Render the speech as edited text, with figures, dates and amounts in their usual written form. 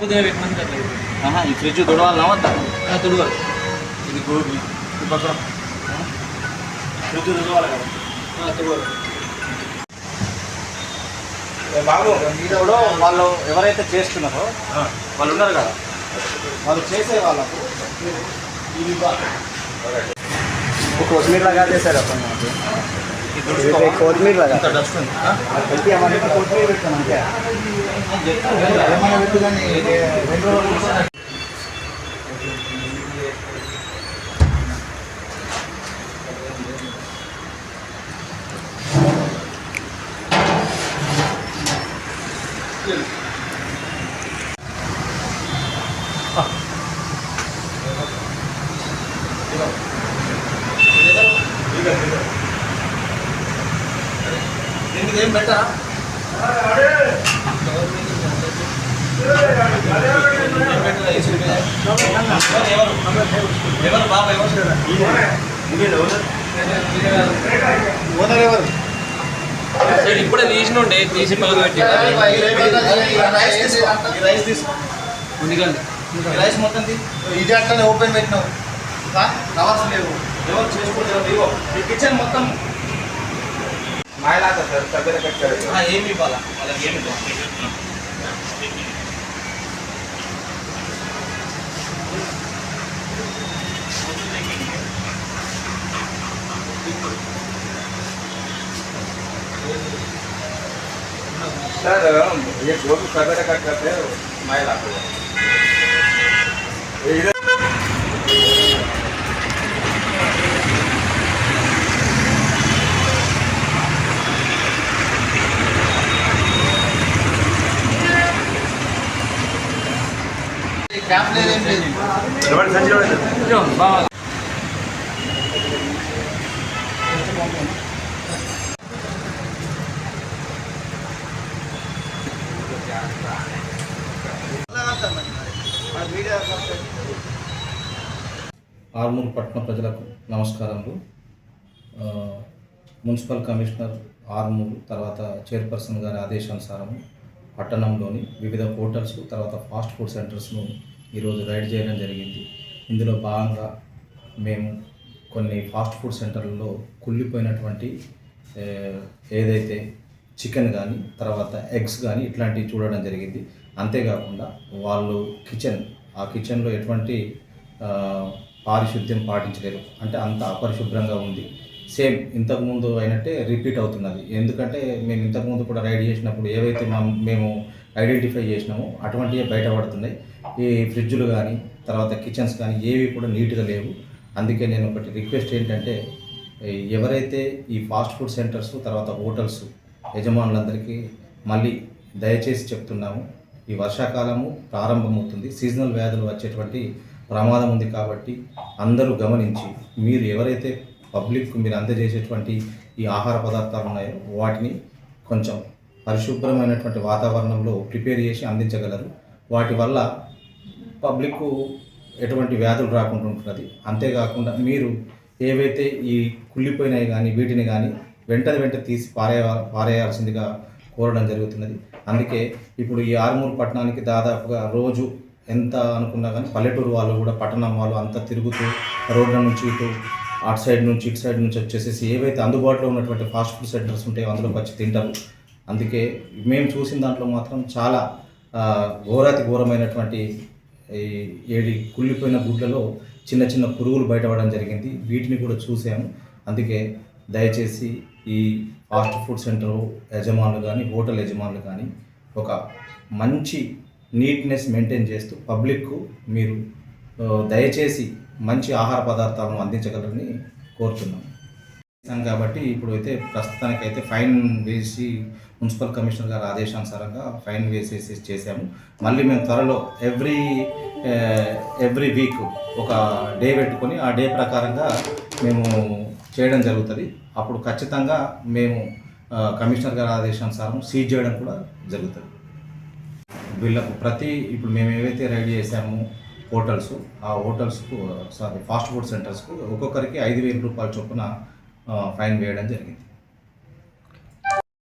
కొద్దిగా పెట్టమని ఈ ఫ్రిడ్జ్ తుడవాలన్నా వద్దా? తుడవాలి. ఇది గోబీ ఇది పక్కన ఫ్రిడ్జ్ తుడవాలి కదా. తుడవాలి బాబు. ఇప్పుడు వాళ్ళు ఎవరైతే చేస్తున్నారో వాళ్ళు ఉన్నారు కదా, వాళ్ళు చేసే వాళ్ళకు ఇది कोथमीर लगा दे सर अपन कोथमीर लगा డస్ట్ ఉంది. ప్రతి అమ్మాయి కొత్తిమీర పెడతాం అంతే ఏమైనా పెట్టు కానీ 2 రోజులు దీనికి ఏం పెట్టా? ఎవరు బాబా ఓనర్ ఎవరు? ఇప్పుడే తీసినుండే తీసి పలుగు పెట్టి రైస్ తీసుకో. రైస్ మొత్తం ఇది అట్లనే ఓపెన్ పెట్టినావు, కవర్స్ లేవు, ఎవరు చేసుకోలేదు. ఇగో ఈ కిచెన్ మొత్తం మాయలాగా సార్. సభ్యుల కట్టారు ఏమి ఇవ్వాలా వాళ్ళకి? ఏమి सर ये जो भी सवेरे कट करते हैं माइल आते हैं कैंप ले लेंगे ఆర్మూర్ పట్టణ ప్రజలకు నమస్కారములు. మున్సిపల్ కమిషనర్ ఆర్మూర్ తర్వాత చైర్పర్సన్ గారి ఆదేశానుసారము పట్టణంలోని వివిధ హోటల్స్ తర్వాత ఫాస్ట్ ఫుడ్ సెంటర్స్ను ఈరోజు రైడ్ చేయడం జరిగింది. ఇందులో భాగంగా మేము కొన్ని ఫాస్ట్ ఫుడ్ సెంటర్లలో కుళ్ళిపోయినటువంటి ఏదైతే చికెన్ కానీ తర్వాత ఎగ్స్ కానీ ఇట్లాంటివి చూడడం జరిగింది. అంతేకాకుండా వాళ్ళు ఆ కిచెన్లో ఎటువంటి పారిశుద్ధ్యం పాటించలేరు, అంటే అంత అపరిశుభ్రంగా ఉంది. సేమ్ ఇంతకుముందు అయినట్టే రిపీట్ అవుతున్నది. ఎందుకంటే మేము ఇంతకుముందు కూడా రైడ్ చేసినప్పుడు ఏవైతే మేము ఐడెంటిఫై చేసినామో అటువంటివే బయటపడుతున్నాయి. ఈ ఫ్రిడ్జ్లు కానీ తర్వాత కిచెన్స్ కానీ ఏవి కూడా నీట్గా లేవు. అందుకే నేను ఒకటి రిక్వెస్ట్ ఏంటంటే, ఎవరైతే ఈ ఫాస్ట్ ఫుడ్ సెంటర్స్ తర్వాత హోటల్స్ యజమానులందరికీ మళ్ళీ దయచేసి చెప్తున్నాము, ఈ వర్షాకాలము ప్రారంభమవుతుంది, సీజనల్ వ్యాధులు వచ్చేటువంటి ప్రమాదం ఉంది. కాబట్టి అందరూ గమనించి మీరు ఎవరైతే పబ్లిక్ మీరు అందజేసేటువంటి ఈ ఆహార పదార్థాలు ఉన్నాయో వాటిని కొంచెం పరిశుభ్రమైనటువంటి వాతావరణంలో ప్రిపేర్ చేసి అందించగలరు. వాటి వల్ల పబ్లిక్ ఎటువంటి వ్యాధులు రాకుండా ఉంటున్నది. అంతేకాకుండా మీరు ఏవైతే ఈ కుళ్ళిపోయినాయి కానీ వీటిని కానీ వెంట తీసి పారేయాల్సిందిగా కోరడం జరుగుతున్నది. అందుకే ఇప్పుడు ఈ ఆర్మూర్ పట్టణానికి దాదాపుగా రోజు ఎంత అనుకున్నా కానీ పల్లెటూరు వాళ్ళు కూడా పట్టణం వాళ్ళు అంతా తిరుగుతూ రోడ్ల నుంచి ఇటు అటు సైడ్ నుంచి ఇటు సైడ్ నుంచి వచ్చేసేసి ఏవైతే అందుబాటులో ఉన్నటువంటి ఫాస్ట్ ఫుడ్ సెంటర్స్ ఉంటాయో అందులోకి వచ్చి తింటారు. అందుకే మేము చూసిన దాంట్లో మాత్రం చాలా ఘోరమైనటువంటి ఏడి కుళ్ళిపోయిన గుడ్లలో చిన్న పురుగులు బయటపడడం జరిగింది. వీటిని కూడా చూసాము. అందుకే దయచేసి ఈ ఫాస్ట్ ఫుడ్ సెంటర్ యజమానులు కానీ హోటల్ యజమానులు కానీ ఒక మంచి నీట్నెస్ మెయింటైన్ చేస్తూ పబ్లిక్కు మీరు దయచేసి మంచి ఆహార పదార్థాలను అందించగలరని కోరుతున్నాం. కాబట్టి ఇప్పుడు అయితే ప్రస్తుతానికైతే ఫైన్ వేసి మున్సిపల్ కమిషనర్ గారి ఆదేశానుసారంగా ఫైన్ వేసేసి చేశాము. మళ్ళీ మేము త్వరలో ఎవ్రీ వీక్ ఒక డే పెట్టుకొని ఆ డే ప్రకారంగా మేము చేయడం జరుగుతుంది. అప్పుడు ఖచ్చితంగా మేము కమిషనర్ గారి ఆదేశానుసారం సీజ్ చేయడం కూడా జరుగుతుంది. వీళ్ళకు ఇప్పుడు మేము ఏవైతే రైడ్ చేసామో ఆ హోటల్స్కు ఫాస్ట్ ఫుడ్ సెంటర్స్కు ఒక్కొక్కరికి 5,000 రూపాయల చొప్పున ఫైన్ వేయడం జరిగింది.